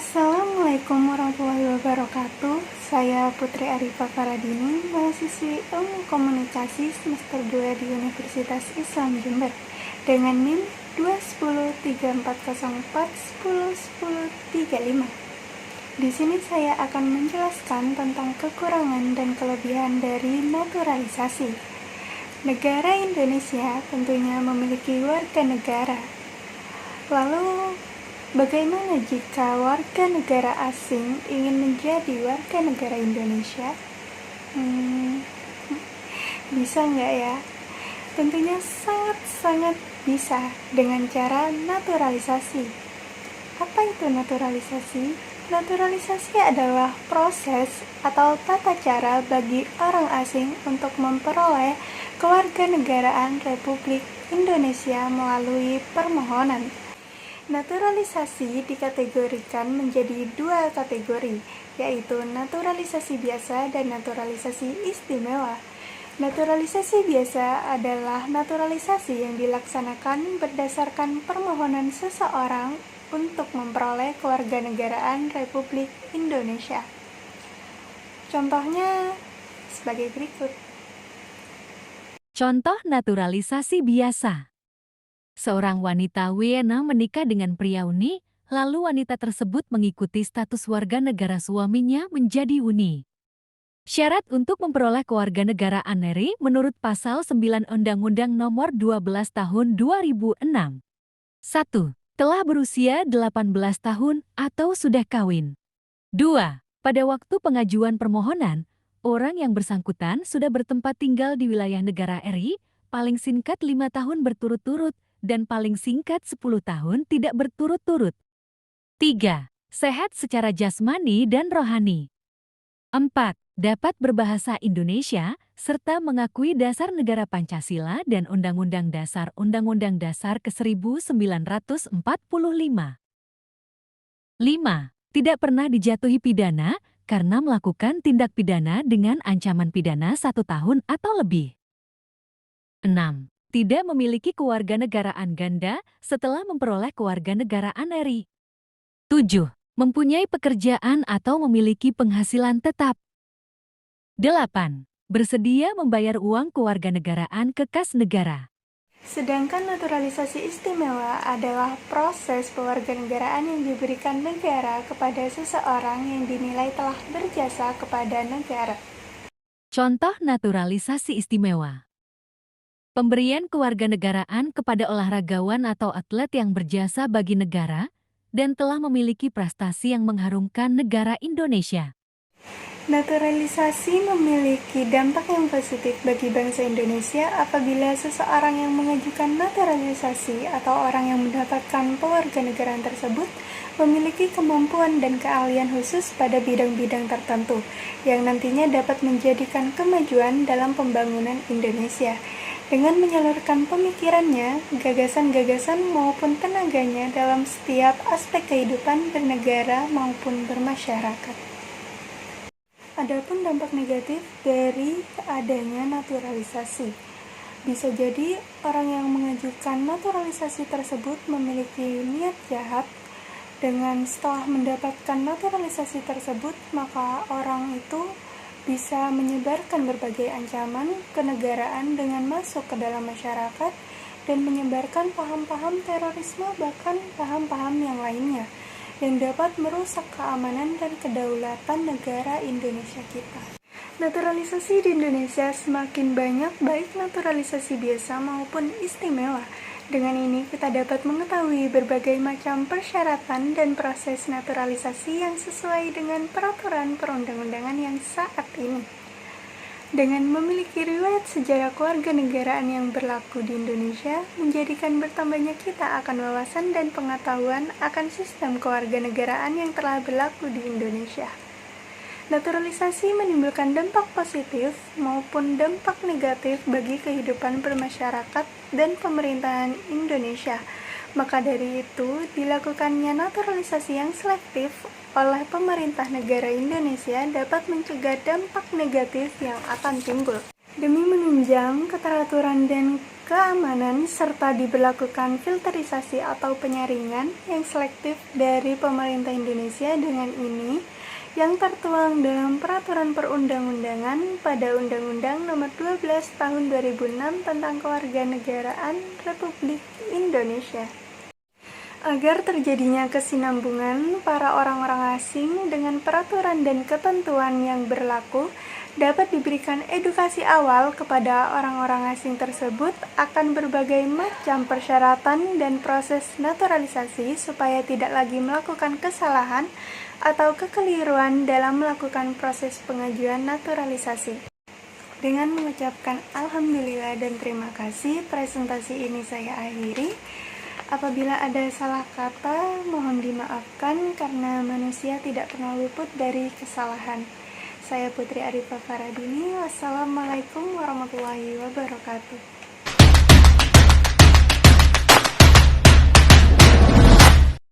Assalamualaikum warahmatullahi wabarakatuh. Saya Putri Arifah Faradini, mahasiswi Ilmu Komunikasi semester 2 di Universitas Islam Jember dengan NIM 2103404101035. Di sini saya akan menjelaskan tentang kekurangan dan kelebihan dari naturalisasi. Negara Indonesia tentunya memiliki warga negara. Lalu, bagaimana jika warga negara asing ingin menjadi warga negara Indonesia? Bisa nggak ya? Tentunya sangat-sangat bisa dengan cara naturalisasi. Apa itu naturalisasi? Naturalisasi adalah proses atau tata cara bagi orang asing untuk memperoleh kewarganegaraan Republik Indonesia melalui permohonan. Naturalisasi dikategorikan menjadi dua kategori, yaitu naturalisasi biasa dan naturalisasi istimewa. Naturalisasi biasa adalah naturalisasi yang dilaksanakan berdasarkan permohonan seseorang untuk memperoleh kewarganegaraan Republik Indonesia. Contohnya sebagai berikut. Contoh naturalisasi biasa. Seorang wanita WNA menikah dengan pria Uni, lalu wanita tersebut mengikuti status warga negara suaminya menjadi Uni. Syarat untuk memperoleh kewarganegaraan RI menurut Pasal 9 Undang-Undang Nomor 12 Tahun 2006. 1. Telah berusia 18 tahun atau sudah kawin. 2. Pada waktu pengajuan permohonan, orang yang bersangkutan sudah bertempat tinggal di wilayah negara RI, paling singkat 5 tahun berturut-turut, dan paling singkat 10 tahun tidak berturut-turut. 3. Sehat secara jasmani dan rohani. 4. Dapat berbahasa Indonesia, serta mengakui dasar negara Pancasila dan Undang-Undang Dasar ke-1945. 5. Tidak pernah dijatuhi pidana karena melakukan tindak pidana dengan ancaman pidana 1 tahun atau lebih. 6. Tidak memiliki kewarganegaraan ganda setelah memperoleh kewarganegaraan RI. 7. Mempunyai pekerjaan atau memiliki penghasilan tetap. 8. Bersedia membayar uang kewarganegaraan ke kas negara. Sedangkan naturalisasi istimewa adalah proses kewarganegaraan yang diberikan negara kepada seseorang yang dinilai telah berjasa kepada negara. Contoh naturalisasi istimewa. Pemberian kewarganegaraan kepada olahragawan atau atlet yang berjasa bagi negara dan telah memiliki prestasi yang mengharumkan negara Indonesia. Naturalisasi memiliki dampak yang positif bagi bangsa Indonesia apabila seseorang yang mengajukan naturalisasi atau orang yang mendapatkan pewarganegaraan tersebut memiliki kemampuan dan keahlian khusus pada bidang-bidang tertentu yang nantinya dapat menjadikan kemajuan dalam pembangunan Indonesia dengan menyalurkan pemikirannya, gagasan-gagasan maupun tenaganya dalam setiap aspek kehidupan bernegara maupun bermasyarakat. Adapun dampak negatif dari adanya naturalisasi. Bisa jadi orang yang mengajukan naturalisasi tersebut memiliki niat jahat. Dengan setelah mendapatkan naturalisasi tersebut, maka orang itu bisa menyebarkan berbagai ancaman kenegaraan dengan masuk ke dalam masyarakat dan menyebarkan paham-paham terorisme bahkan paham-paham yang lainnya yang dapat merusak keamanan dan kedaulatan negara Indonesia kita. Naturalisasi di Indonesia semakin banyak, baik naturalisasi biasa maupun istimewa. Dengan ini kita dapat mengetahui berbagai macam persyaratan dan proses naturalisasi yang sesuai dengan peraturan perundang-undangan yang saat ini. Dengan memiliki riwayat sejarah kewarganegaraan yang berlaku di Indonesia, menjadikan bertambahnya kita akan wawasan dan pengetahuan akan sistem kewarganegaraan yang telah berlaku di Indonesia. Naturalisasi menimbulkan dampak positif maupun dampak negatif bagi kehidupan bermasyarakat dan pemerintahan Indonesia. Maka dari itu, dilakukannya naturalisasi yang selektif oleh pemerintah negara Indonesia dapat mencegah dampak negatif yang akan timbul. Demi menunjang keteraturan dan keamanan, serta diberlakukan filterisasi atau penyaringan yang selektif dari pemerintah Indonesia dengan ini yang tertuang dalam Peraturan Perundang-undangan pada Undang-Undang Nomor 12 Tahun 2006 tentang Kewarganegaraan Republik Indonesia. Agar terjadinya kesinambungan para orang-orang asing dengan peraturan dan ketentuan yang berlaku, dapat diberikan edukasi awal kepada orang-orang asing tersebut akan berbagai macam persyaratan dan proses naturalisasi supaya tidak lagi melakukan kesalahan atau kekeliruan dalam melakukan proses pengajuan naturalisasi. Dengan mengucapkan alhamdulillah dan terima kasih, presentasi ini saya akhiri. Apabila ada salah kata, mohon dimaafkan karena manusia tidak pernah luput dari kesalahan. Saya Putri Arifah Faradini. Wassalamualaikum warahmatullahi wabarakatuh.